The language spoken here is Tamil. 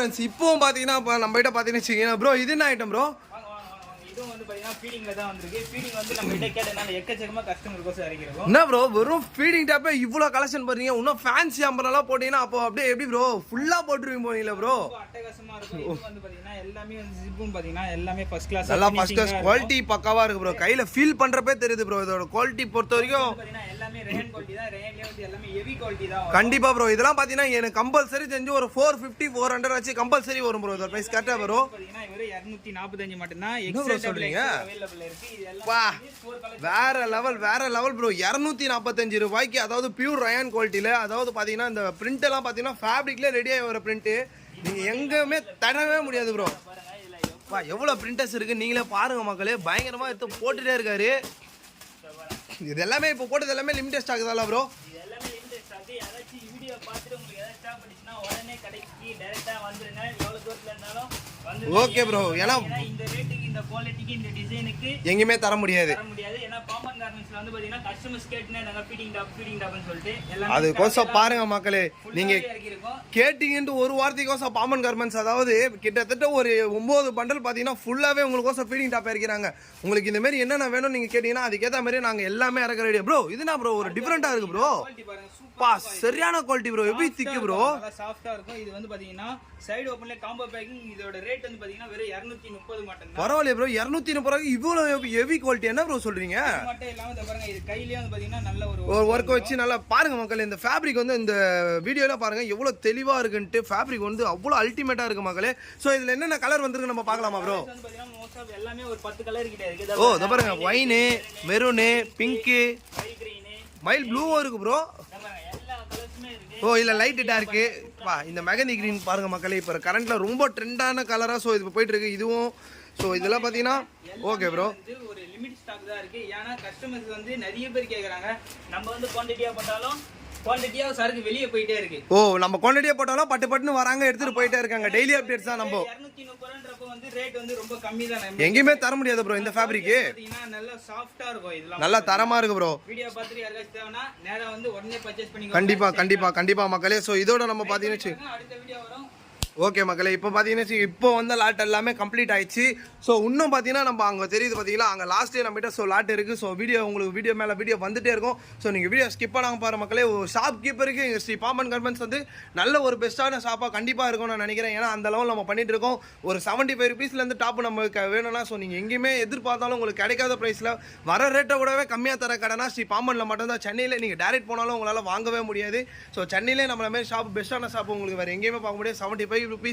ஃப்ரெண்ட்ஸ் இப்போவும் பார்த்தீங்கன்னா இப்போ நம்ம கிட்ட பார்த்தீங்கன்னு வச்சுக்கீங்கன்னா ப்ரோ இது என்ன ஐட்டம் ப்ரோ? இதுவும் வந்து பாத்தீங்கன்னா ஃபீடிங்ல தான் வந்திருக்கு. ஃபீடிங் வந்து நம்ம கிட்ட கேட்டனால எக்கச்சக்கமா கஸ்டமர் கோசம் இறக்கிருக்கோம். என்ன ப்ரோ வெறும் ஃபீடிங் டாப்பே இவ்ளோ கலெக்ஷன் பண்றீங்க? இன்னும் ஃபேன்சி அம்பரலாம் போட்டீங்கன்னா அப்போ அப்படியே எப்படி ப்ரோ ஃபுல்லா போட்டுருவீங்க போனீங்களா ப்ரோ? அட்டகாசமா இருக்கும். இது வந்து பாத்தீங்கன்னா எல்லாமே வந்து ஜிப்பும் பாத்தீங்கன்னா எல்லாமே ஃபர்ஸ்ட் கிளாஸ். நல்லா ஃபர்ஸ்ட் கிளாஸ் குவாலிட்டி பக்காவா இருக்கு ப்ரோ. கையில ஃபீல் பண்றப்பே தெரியுது ப்ரோ. இதோட குவாலிட்டி பொறுத்த வரைக்கும் பாத்தீங்கன்னா எல்லாமே ரேன் குவாலிட்டி தான். ரேன்லயே வந்து எல்லாமே ஹெவி குவாலிட்டி தான். கண்டிப்பா ப்ரோ. இதெல்லாம் பாத்தீங்கன்னா எனக்கு கம்பல்சரி தெரிஞ்சு ஒரு 450 400 ஆச்சு கம்பல்சரி வரும் ப்ரோ. இதோட பிரைஸ் கரெக்ட்டா ப்ரோ? பாத்தீங்கன்னா இவரே 245 மட்டும் தான். என்ன சொல்றீங்க? வேற லெவல் ப்ரோ. 245 ரூபாய்க்கு அதாவது பியூர் ரயான் குவாலிட்டியில அதாவது பாத்தீங்கன்னா இந்த பிரிண்ட் எல்லாம் பாத்தீங்கன்னா ஃபேப்ரிக்ல ரெடி ஆகி வர பிரிண்ட் நீங்க எங்கேயுமே தரவே முடியாது ப்ரோ. வா எவ்வளவு பிரிண்டர்ஸ் இருக்கு நீங்களே பாருங்க மக்களே. பயங்கரமா எடுத்து போட்டுட்டே இருக்காரு. இது எல்லாமே இப்போ போட்டது எல்லாமே லிமிடெட் ஸ்டாக் தான் ப்ரோ. எல்லாமே லிமிடெட் ஸ்டாக். யாராச்சும் வீடியோ பார்த்துட்டு உங்களுக்கு ஏதாவது ஸ்டாக் பண்ணிச்சுனா உடனே கடைக்கு டைரக்டா வந்துருங்க. எவ்வளவு தூரத்துல இருந்தாலும் வந்து ஓகே ப்ரோ. ஏன்னா இந்த ரேட்டுக்கு இந்த குவாலிட்டிக்கு இந்த டிசைனுக்கு எங்கேயுமே தர முடியாது. ஏன்னா பாமன் கார்மெண்ட்ஸ்ல வந்து பாத்தீங்கன்னா கஸ்டமர்ஸ் கேட்டுனே நாங்க ஃபீடிங் டாப்னு சொல்லிட்டு எல்லாமே அது கோசம் பாருங்க மக்களே. நீங்க கேட்டீங்கன்னு ஒரு வார்த்தைக்கோசம் பாமன் கார்மெண்ட்ஸ் அதாவது கிட்டத்தட்ட ஒரு 9 பண்டல் பாத்தீங்கன்னா ஃபுல்லாவே உங்களுக்கு ஃபீடிங் டாப் இறக்கிறாங்க. உங்களுக்கு இந்த மாதிரி என்னென்ன வேணும் நீங்க கேட்டீங்கன்னா அதுக்கேற்ற மாதிரி நாங்க எல்லாமே இறக்க ரெடி ப்ரோ. இதுனா ப்ரோ ஒரு டிஃபரெண்டா இருக்கு ப்ரோ. பா சரியான குவாலிட்டி ப்ரோ. எப்படி திக்கு ப்ரோ? நல்லா சாஃப்ட்டா இருக்கும். இது வந்து பாத்தீங்கன்னா சைடு ஓபன்ல காம்போ பேக்கிங். இதோட ரேட் வந்து பாத்தீங்கன்னா வெறும் 230 மட்டும் தான். பரவாயில்லை ப்ரோ. 230 ரூபாய்க்கு இவ்வளவு ஹெவி குவாலிட்டி என்ன ப்ரோ சொல்றீங்க? இது மட்டும் இல்லாம இத பாருங்க. இது கையிலே வந்து பாத்தீங்கன்னா நல்ல ஒரு வர்க் வச்சு நல்லா பாருங்க மக்களே. இந்த ஃபேப்ரிக் வந்து இந்த வீடியோல பாருங்க எவ்வளவு தெளிவா இருக்குன்ட்டு. ஃபேப்ரிக் வந்து அவ்வளவு அல்டிமேட்டா இருக்கு மக்களே. சோ இதுல என்னென்ன கலர் வந்திருக்கு நம்ம பார்க்கலாமா ப்ரோ? வந்து பாத்தீங்கன்னா மோஸ்ட் ஆஃப் எல்லாமே ஒரு 10 கலர் கிட்ட இருக்கு. ஓ இத பாருங்க. Wine, maroon, pink, mild green, mild ப்ளூவும் இருக்கு ப்ரோ. எல்லா கலர்ஸுமே இருக்கு. ஓ இல்ல லைட் டார்க்கு. வா இந்த மெகந்தி கிரீன் பாருங்க மக்களே. இப்போ கரண்ட்ல ரொம்ப ட்ரெண்டான கலரா சோ இது போயிட்டு இருக்கு இதுவும். சோ இதெல்லாம் பாத்தீங்கன்னா ஓகே ப்ரோ. இது ஒரு லிமிட் ஸ்டாக் தான் இருக்கு. ஏன்னா கஸ்டமர்ஸ் வந்து நிறைய பேர் கேக்குறாங்க. நம்ம வந்து குவாண்டிட்டியா போட்டாலும் குவாண்டிட்டியா சரக்கு வெளியே போயிட்டே இருக்கு. ஓ நம்ம குவாண்டிட்டியா போட்டாலும் பட்டு பட்டுன்னு வராங்க எடுத்துட்டு போயிட்டே இருக்காங்க. டெய்லி அப்டேட்ஸ் தான் நம்ம. 230 வந்து ரேட் வந்து ரொம்ப கம்மி தான். எங்கேயுமே தர முடியாது ப்ரோ இந்த ஃபேப்ரிக். பாத்தீங்கன்னா நல்லா சாஃப்ட்டா இருக்கும். இதெல்லாம் நல்லா தரமா இருக்கு ப்ரோ. வீடியோ பார்த்துட்டு யாராச்சும் தேவனா நேரா வந்து உடனே பர்சேஸ் பண்ணிக்கோங்க. கண்டிப்பா மக்களே. சோ இதோட நம்ம பாத்தீங்கன்னா அடுத்த வீடியோ வரும். ஓகே மக்களே. இப்போ பார்த்தீங்கன்னா இப்போ வந்த லாட் எல்லாமே கம்ப்ளீட் ஆயிடுச்சு. ஸோ இன்னும் பார்த்தீங்கன்னா நம்ம அங்கே தெரியுது பார்த்தீங்களா அங்கே லாஸ்ட்டே நம்மகிட்ட ஸோ லாட் இருக்குது. ஸோ உங்களுக்கு வீடியோ மேலே வீடியோ வந்துட்டே இருக்கும். ஸோ நீங்கள் வீடியோ ஸ்கிப் பண்ணாமல் பாருங்க மக்களே. ஒரு ஷாப் கீப்பருக்கு எங்கள் ஸ்ரீ பாமன் கார்மெண்ட்ஸ் வந்து நல்ல ஒரு பெஸ்ட்டான ஷாப்பாக கண்டிப்பாக இருக்கும்னு நான் நினைக்கிறேன். ஏன்னா அந்த லெவல் நம்ம பண்ணிட்டு இருக்கோம். ஒரு 75 ருபீஸ்லேருந்து டாப் நம்மளுக்கு வேணும்னா ஸோ நீங்கள் எங்கேயுமே எதிர்பார்த்தாலும் உங்களுக்கு கிடைக்காத ப்ரைஸில் வர ரேட்டை விடவே கம்மியாக தர கடைனா ஸ்ரீ பாமனில் மட்டும்தான். சென்னையில் நீங்கள் டேரெக்ட் போனாலும் உங்களால் வாங்கவே முடியாது. ஸோ சென்னையிலே நம்மள மாதிரி ஷாப் பெஸ்ட்டான ஷாப் உங்களுக்கு வேறு எங்கேயுமே பார்க்க முடியாது. 75 ருபீஸ்